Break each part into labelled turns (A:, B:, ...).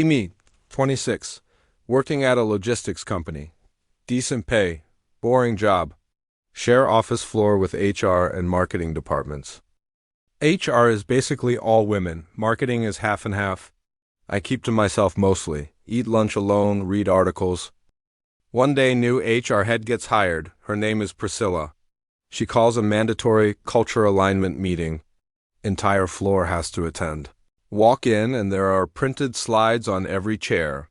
A: Me, 26. Working at a logistics company. Decent pay. Boring job. Share office floor with HR and marketing departments. HR is basically all women. Marketing is half and half. I keep to myself mostly. Eat lunch alone, read articles. One day, new HR head gets hired. Her name is Priscilla. She calls a mandatory culture alignment meeting. Entire floor has to attend. Walk in and there are printed slides on every chair.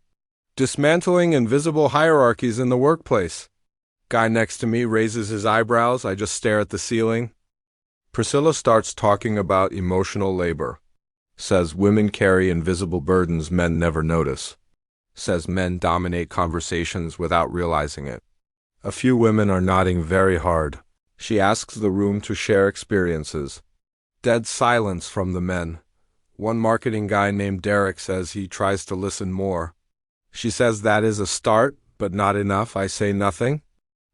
A: Dismantling invisible hierarchies in the workplace. Guy next to me raises his eyebrows. I just stare at the ceiling. Priscilla starts talking about emotional labor. Says women carry invisible burdens men never notice. Says men dominate conversations without realizing it. A few women are nodding very hard. She asks the room to share experiences. Dead silence from the men. One marketing guy named Derek says he tries to listen more. She says that is a start, but not enough. I say nothing.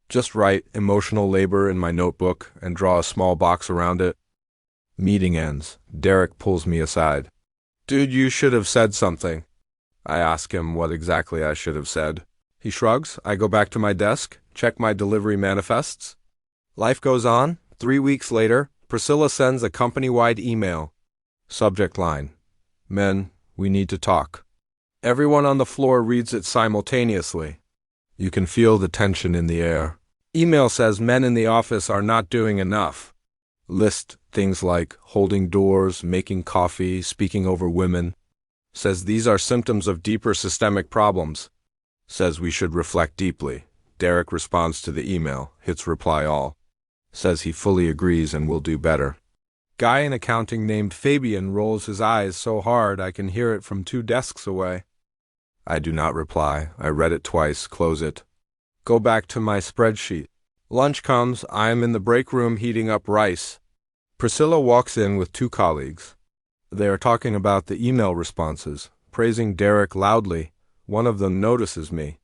A: Just write emotional labor in my notebook and draw a small box around it. Meeting ends. Derek pulls me aside. Dude, you should have said something. I ask him what exactly I should have said. He shrugs. I go back to my desk, check my delivery manifests. Life goes on. 3 weeks later, Priscilla sends a company-wide email. Subject line: Men, we need to talk. Everyone on the floor reads it simultaneously. You can feel the tension in the air. Email says men in the office are not doing enough. List things like holding doors, making coffee, speaking over women. Says these are symptoms of deeper systemic problems. Says we should reflect deeply. Derek responds to the email, hits reply all. Says he fully agrees and will do better. Guy in accounting named Fabian rolls his eyes so hard I can hear it from 2 desks away. I do not reply. I read it twice, close it. Go back to my spreadsheet. Lunch comes. I am in the break room heating up rice. Priscilla walks in with 2 colleagues. They are talking about the email responses, praising Derek loudly. One of them notices me.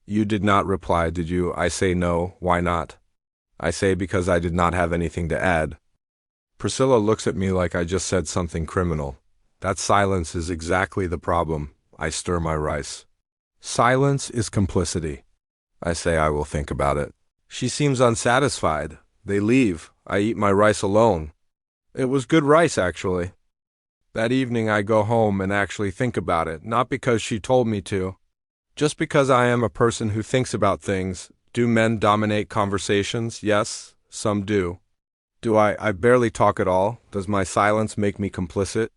A: You did not reply, did you? I say no. Why not? I say because I did not have anything to add. Priscilla looks at me like I just said something criminal. That silence is exactly the problem. I stir my rice. Silence is complicity. I say I will think about it. She seems unsatisfied. They leave. I eat my rice alone. It was good rice, actually. That evening I go home and actually think about it, not because she told me to. Just because I am a person who thinks about things. Do men dominate conversations? Yes, some do. Do I barely talk at all? Does my silence make me complicit?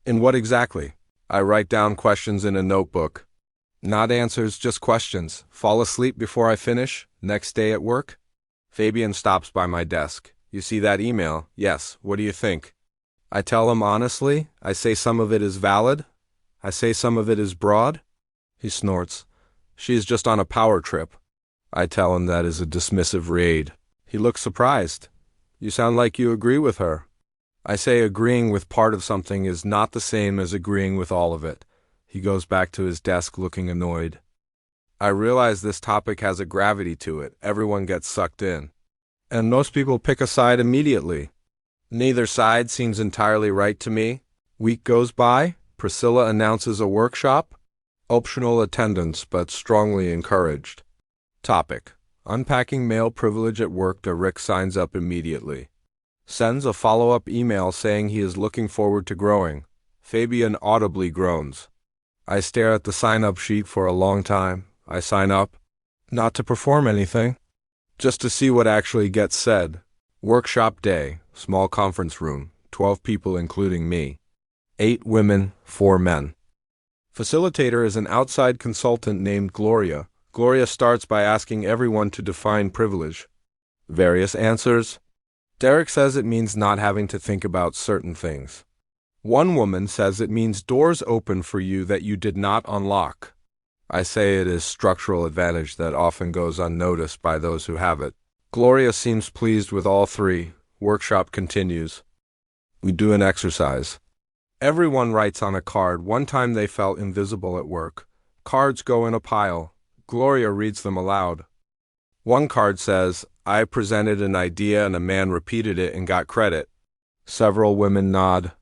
A: In what exactly? I write down questions in a notebook. Not answers, just questions. Fall asleep before I finish? Next day at work? Fabian stops by my desk. You see that email? Yes. What do you think? I tell him honestly. I say some of it is valid. I say some of it is broad. He snorts. She is just on a power trip. I tell him that is a dismissive raid. He looks surprised. You sound like you agree with her. I say agreeing with part of something is not the same as agreeing with all of it. He goes back to his desk looking annoyed. I realize this topic has a gravity to it. Everyone gets sucked in. And most people pick a side immediately. Neither side seems entirely right to me. Week goes by. Priscilla announces a workshop. Optional attendance, but strongly encouraged. Topic: Unpacking male privilege at work. Derek signs up immediately. Sends a follow-up email saying he is looking forward to growing. Fabian audibly groans. I stare at the sign-up sheet for a long time. I sign up, not to perform anything, just to see what actually gets said. Workshop day, small conference room, 12 people including me. 8 women, 4 men. Facilitator is an outside consultant named Gloria. Gloria starts by asking everyone to define privilege. Various answers. Derek says it means not having to think about certain things. One woman says it means doors open for you that you did not unlock. I say it is structural advantage that often goes unnoticed by those who have it. Gloria seems pleased with all 3. Workshop continues. We do an exercise. Everyone writes on a card one time they felt invisible at work. Cards go in a pile. Gloria reads them aloud. One card says, I presented an idea and a man repeated it and got credit. Several women nod.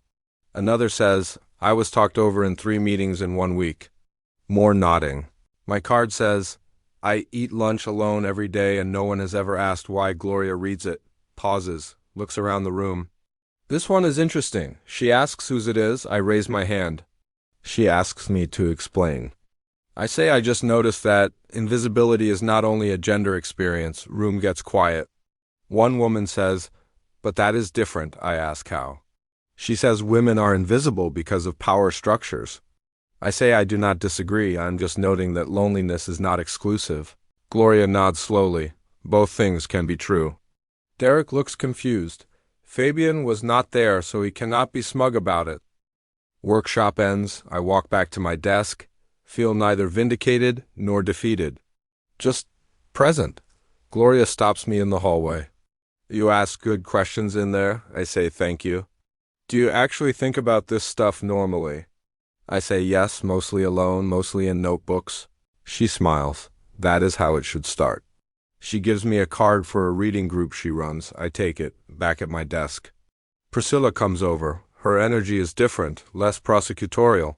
A: Another says, I was talked over in 3 meetings in 1 week. More nodding. My card says, I eat lunch alone every day and no one has ever asked why. Gloria reads it, pauses, looks around the room. This one is interesting. She asks whose it is. I raise my hand. She asks me to explain. I say I just noticed that invisibility is not only a gender experience. Room gets quiet. One woman says, but that is different. I ask how. She says women are invisible because of power structures. I say I do not disagree. I'm just noting that loneliness is not exclusive. Gloria nods slowly. Both things can be true. Derek looks confused. Fabian was not there, so he cannot be smug about it. Workshop ends. I walk back to my desk, feel neither vindicated nor defeated. Just present. Gloria stops me in the hallway. You ask good questions in there. I say thank you. Do you actually think about this stuff normally? I say yes, mostly alone, mostly in notebooks. She smiles. That is how it should start. She gives me a card for a reading group she runs. I take it, back at my desk. Priscilla comes over. Her energy is different, less prosecutorial.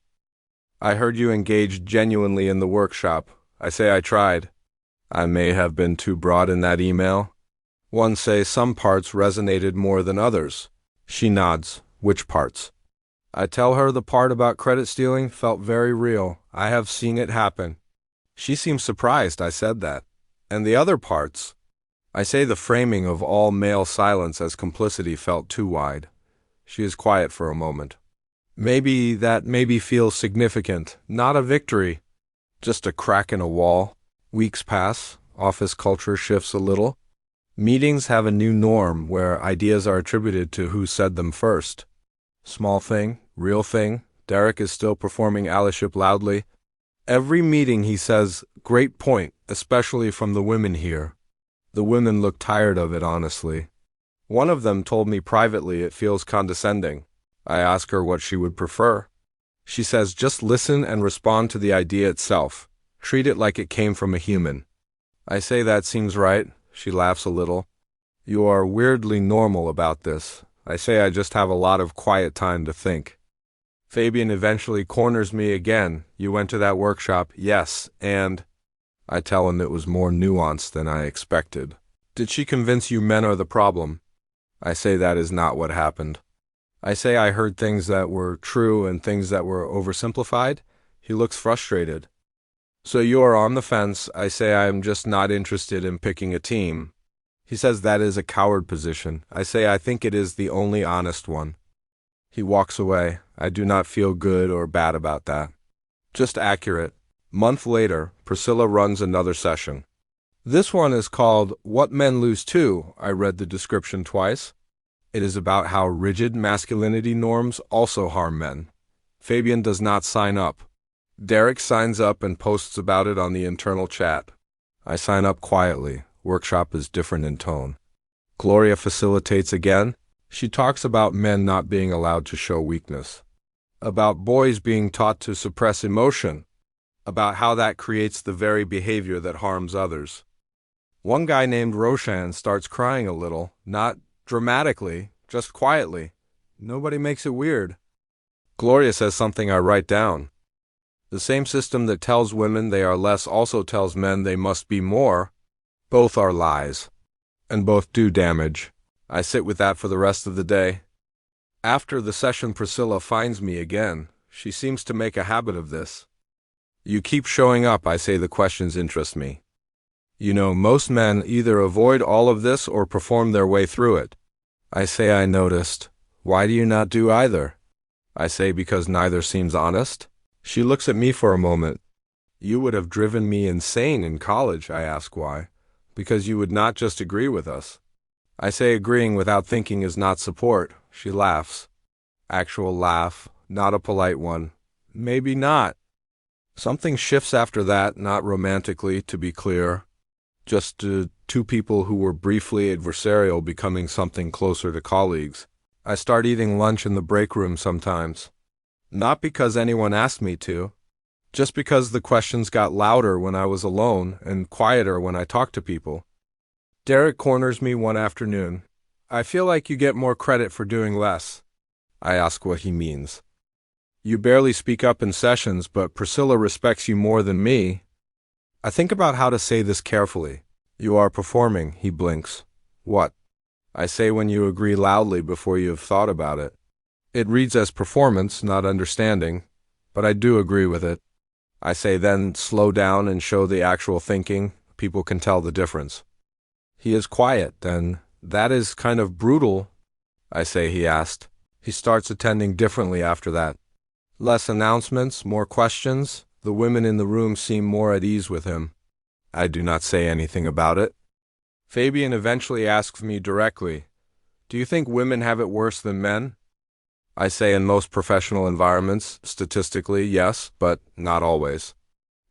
A: I heard you engaged genuinely in the workshop. I say I tried. I may have been too broad in that email. One say some parts resonated more than others. She nods. Which parts? I tell her the part about credit stealing felt very real. I have seen it happen. She seems surprised I said that. And the other parts? I say the framing of all male silence as complicity felt too wide. She is quiet for a moment. Maybe that feels significant, not a victory. Just a crack in a wall. Weeks pass. Office culture shifts a little. Meetings have a new norm where ideas are attributed to who said them first. Small thing, real thing. Derek is still performing allyship loudly. Every meeting he says, great point, especially from the women here. The women look tired of it, honestly. One of them told me privately it feels condescending. I ask her what she would prefer. She says just listen and respond to the idea itself. Treat it like it came from a human. I say that seems right. She laughs a little. You are weirdly normal about this. I say I just have a lot of quiet time to think. Fabian eventually corners me again. You went to that workshop, yes, and... I tell him it was more nuanced than I expected. Did she convince you men are the problem? I say that is not what happened. I say I heard things that were true and things that were oversimplified. He looks frustrated. So you are on the fence. I say I am just not interested in picking a team. He says that is a coward position. I say I think it is the only honest one. He walks away. I do not feel good or bad about that. Just accurate. Month later, Priscilla runs another session. This one is called What Men Lose Too. I read the description twice. It is about how rigid masculinity norms also harm men. Fabian does not sign up. Derek signs up and posts about it on the internal chat. I sign up quietly. Workshop is different in tone. Gloria facilitates again. She talks about men not being allowed to show weakness. About boys being taught to suppress emotion. About how that creates the very behavior that harms others. One guy named Roshan starts crying a little, not dramatically, just quietly. Nobody makes it weird. Gloria says something I write down. The same system that tells women they are less also tells men they must be more. Both are lies. And both do damage. I sit with that for the rest of the day. After the session, Priscilla finds me again. She seems to make a habit of this. You keep showing up, I say. The questions interest me. You know, most men either avoid all of this or perform their way through it. I say I noticed. Why do you not do either? I say because neither seems honest. She looks at me for a moment. You would have driven me insane in college. I ask why. Because you would not just agree with us. I say agreeing without thinking is not support. She laughs. Actual laugh, not a polite one. Maybe not. Something shifts after that, not romantically, to be clear. Just two people who were briefly adversarial becoming something closer to colleagues. I start eating lunch in the break room sometimes. Not because anyone asked me to. Just because the questions got louder when I was alone and quieter when I talked to people. Derek corners me one afternoon. I feel like you get more credit for doing less. I ask what he means. You barely speak up in sessions, but Priscilla respects you more than me. I think about how to say this carefully. You are performing, he blinks. What? I say when you agree loudly before you have thought about it. It reads as performance, not understanding, but I do agree with it. I say then slow down and show the actual thinking. People can tell the difference. He is quiet, then. That is kind of brutal, I say, he asked. He starts attending differently after that. Less announcements, more questions. The women in the room seem more at ease with him. I do not say anything about it. Fabian eventually asks me directly, do you think women have it worse than men? I say in most professional environments, statistically, yes, but not always.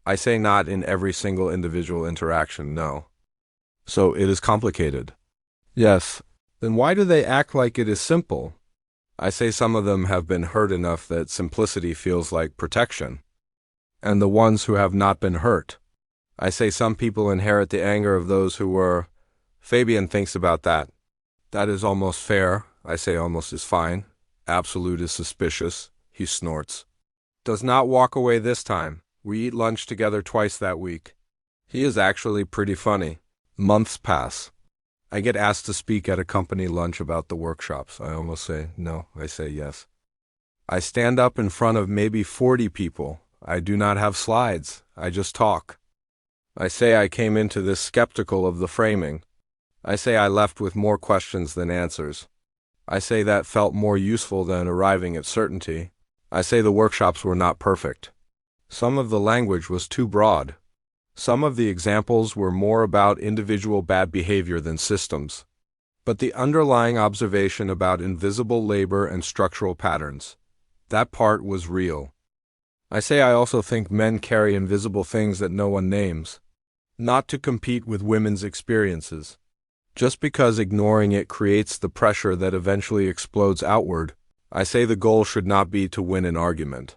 A: I say not in every single individual interaction, no. So it is complicated. Yes. Then why do they act like it is simple? I say some of them have been hurt enough that simplicity feels like protection. And the ones who have not been hurt. I say some people inherit the anger of those who were. Fabian thinks about that. That is almost fair. I say almost is fine. Absolute is suspicious. He snorts. Does not walk away this time. We eat lunch together twice that week. He is actually pretty funny. Months pass. I get asked to speak at a company lunch about the workshops. I almost say no. I say yes. I stand up in front of maybe 40 people. I do not have slides. I just talk. I say I came into this skeptical of the framing. I say I left with more questions than answers. I say that felt more useful than arriving at certainty. I say the workshops were not perfect. Some of the language was too broad. Some of the examples were more about individual bad behavior than systems. But the underlying observation about invisible labor and structural patterns, that part was real. I say I also think men carry invisible things that no one names. Not to compete with women's experiences. Just because ignoring it creates the pressure that eventually explodes outward, I say the goal should not be to win an argument.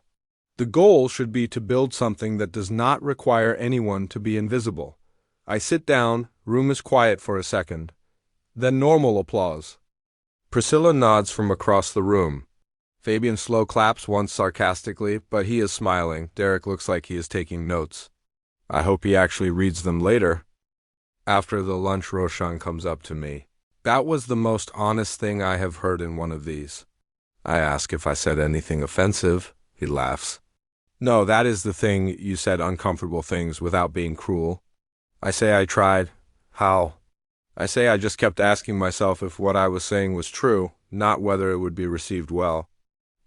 A: The goal should be to build something that does not require anyone to be invisible. I sit down, room is quiet for a second. Then normal applause. Priscilla nods from across the room. Fabian slow claps once sarcastically, but he is smiling. Derek looks like he is taking notes. I hope he actually reads them later. After the lunch, Roshan comes up to me. That was the most honest thing I have heard in one of these. I ask if I said anything offensive. He laughs. No, that is the thing, you said uncomfortable things without being cruel. I say I tried. How? I say I just kept asking myself if what I was saying was true, not whether it would be received well.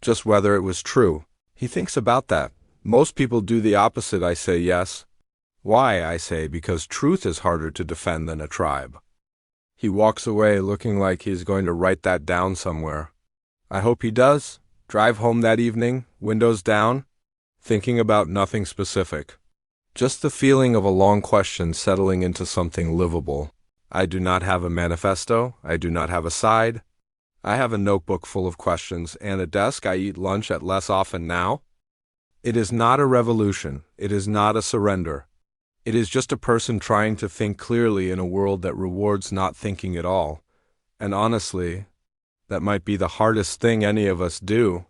A: Just whether it was true. He thinks about that. Most people do the opposite, I say yes. Why, I say, because truth is harder to defend than a tribe. He walks away looking like he is going to write that down somewhere. I hope he does. Drive home that evening, windows down, thinking about nothing specific. Just the feeling of a long question settling into something livable. I do not have a manifesto. I do not have a side. I have a notebook full of questions and a desk I eat lunch at less often now. It is not a revolution. It is not a surrender. It is just a person trying to think clearly in a world that rewards not thinking at all. And honestly, that might be the hardest thing any of us do.